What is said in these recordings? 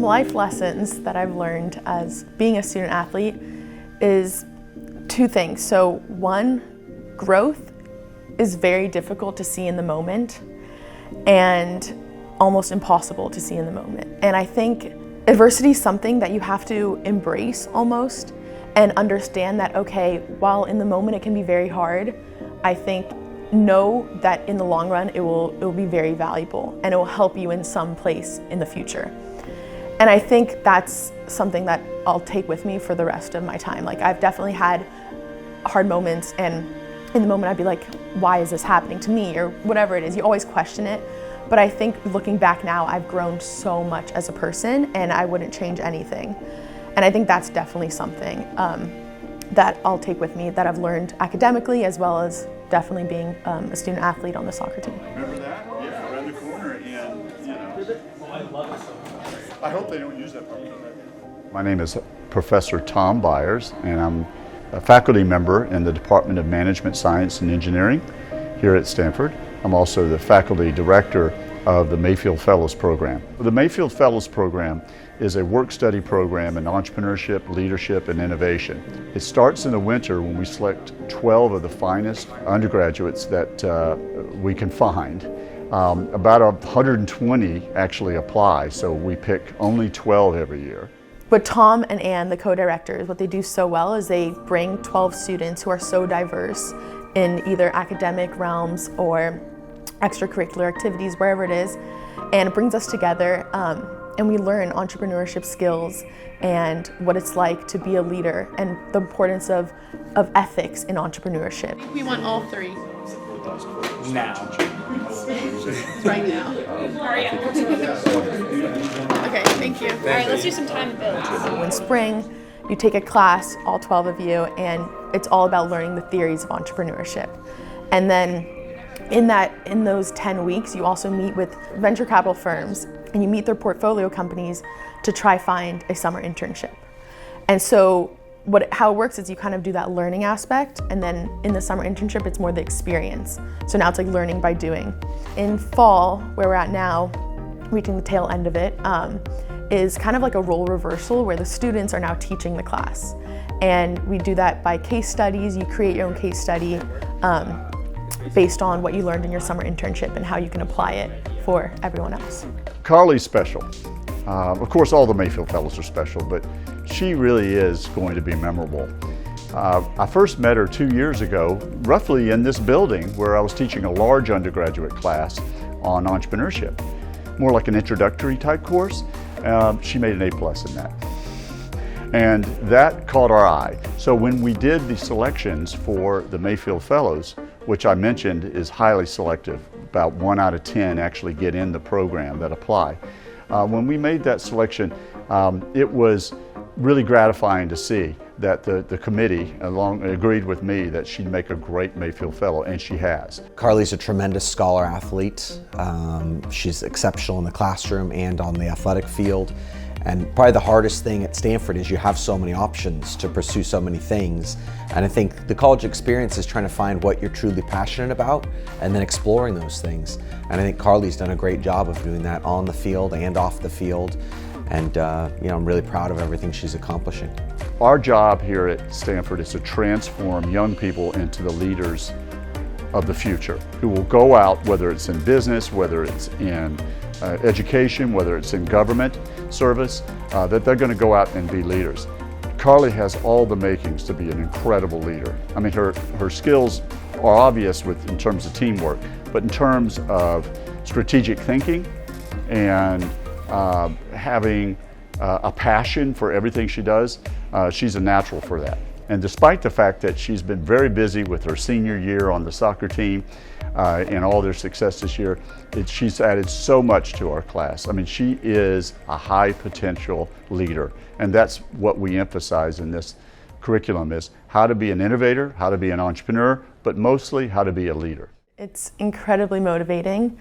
life lessons that I've learned as being a student athlete is two things. So one, growth is very difficult to see in the moment and almost impossible to see in the moment. And I think adversity is something that you have to embrace almost and understand that, okay, while in the moment it can be very hard, I think know that in the long run it will be very valuable and it will help you in some place in the future. And I think that's something that I'll take with me for the rest of my time. Like, I've definitely had hard moments, and in the moment I'd be like, why is this happening to me, or whatever it is. You always question it. But I think looking back now, I've grown so much as a person and I wouldn't change anything. And I think that's definitely something that I'll take with me, that I've learned academically, as well as definitely being a student athlete on the soccer team. Remember that? Yeah, around the corner, and I hope they don't use that part. My name is Professor Tom Byers, and I'm a faculty member in the Department of Management Science and Engineering here at Stanford. I'm also the faculty director of the Mayfield Fellows Program. The Mayfield Fellows Program is a work-study program in entrepreneurship, leadership, and innovation. It starts in the winter when we select 12 of the finest undergraduates that we can find. About 120 actually apply, so we pick only 12 every year. But Tom and Ann, the co-directors, what they do so well is they bring 12 students who are so diverse in either academic realms or extracurricular activities, wherever it is, and it brings us together and we learn entrepreneurship skills and what it's like to be a leader and the importance of ethics in entrepreneurship. We want all three. Now. Right now. Hurry up. Okay, thank you. All right, let's do some time and build. In spring, you take a class, all 12 of you, and it's all about learning the theories of entrepreneurship. And then in those 10 weeks, you also meet with venture capital firms and you meet their portfolio companies to try find a summer internship. And so how it works is you kind of do that learning aspect, and then in the summer internship, it's more the experience. So now it's like learning by doing. In fall, where we're at now, reaching the tail end of it, is kind of like a role reversal where the students are now teaching the class. And we do that by case studies. You create your own case study based on what you learned in your summer internship and how you can apply it for everyone else. Carly's special. Of course, all the Mayfield Fellows are special, but she really is going to be memorable. I first met her 2 years ago, roughly in this building, where I was teaching a large undergraduate class on entrepreneurship, more like an introductory type course. She made an A+ in that. And that caught our eye. So when we did the selections for the Mayfield Fellows, which I mentioned is highly selective, about 1 out of 10 actually get in the program that apply. When we made that selection, it was really gratifying to see that the committee agreed with me that she'd make a great Mayfield Fellow, and she has. Carly's a tremendous scholar athlete. She's exceptional in the classroom and on the athletic field. And probably the hardest thing at Stanford is you have so many options to pursue so many things. And I think the college experience is trying to find what you're truly passionate about and then exploring those things. And I think Carly's done a great job of doing that on the field and off the field. And I'm really proud of everything she's accomplishing. Our job here at Stanford is to transform young people into the leaders of the future, who will go out, whether it's in business, whether it's in education, whether it's in government service, that they're going to go out and be leaders. Carly has all the makings to be an incredible leader. I mean, her skills are obvious in terms of teamwork, but in terms of strategic thinking and having a passion for everything she does, she's a natural for that. And despite the fact that she's been very busy with her senior year on the soccer team and all their success this year, she's added so much to our class. I mean, she is a high potential leader. And that's what we emphasize in this curriculum, is how to be an innovator, how to be an entrepreneur, but mostly how to be a leader. It's incredibly motivating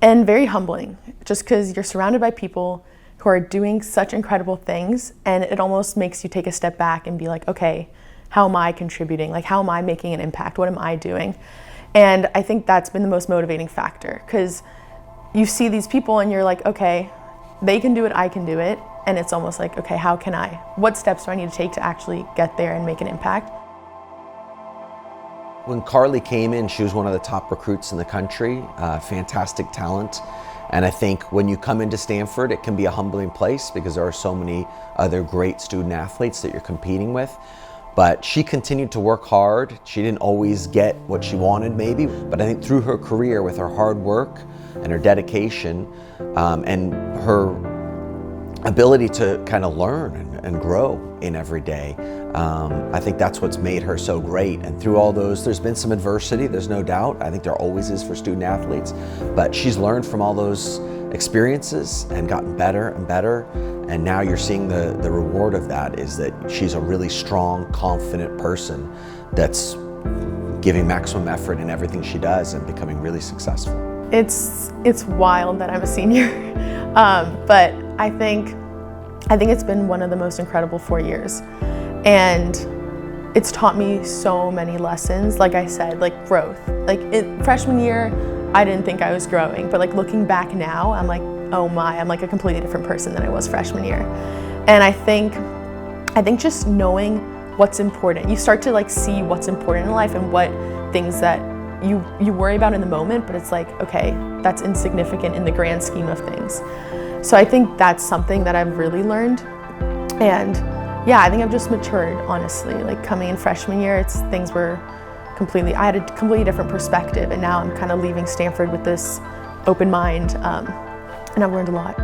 and very humbling, just because you're surrounded by people who are doing such incredible things, and it almost makes you take a step back and be like, okay, how am I contributing? Like, how am I making an impact? What am I doing? And I think that's been the most motivating factor, because you see these people and you're like, okay, they can do it, I can do it, and it's almost like, okay, what steps do I need to take to actually get there and make an impact? When Carly came in, she was one of the top recruits in the country, fantastic talent. And I think when you come into Stanford, it can be a humbling place because there are so many other great student athletes that you're competing with. But she continued to work hard. She didn't always get what she wanted maybe, but I think through her career with her hard work and her dedication and her ability to kind of learn and grow in every day, I think that's what's made her so great. And through all those, there's been some adversity, there's no doubt. I think there always is for student athletes, but she's learned from all those experiences and gotten better and better. And now you're seeing the reward of that is that she's a really strong, confident person that's giving maximum effort in everything she does and becoming really successful. It's wild that I'm a senior, but I think it's been one of the most incredible 4 years. And it's taught me so many lessons, like I said, like growth. Like freshman year, I didn't think I was growing, but like looking back now, I'm like, oh my, I'm like a completely different person than I was freshman year. And I think just knowing what's important, you start to like see what's important in life and what things that you worry about in the moment, but it's like, okay, that's insignificant in the grand scheme of things. So I think that's something that I've really learned. And yeah, I think I've just matured, honestly. Like coming in freshman year, I had a completely different perspective, and now I'm kind of leaving Stanford with this open mind, and I've learned a lot.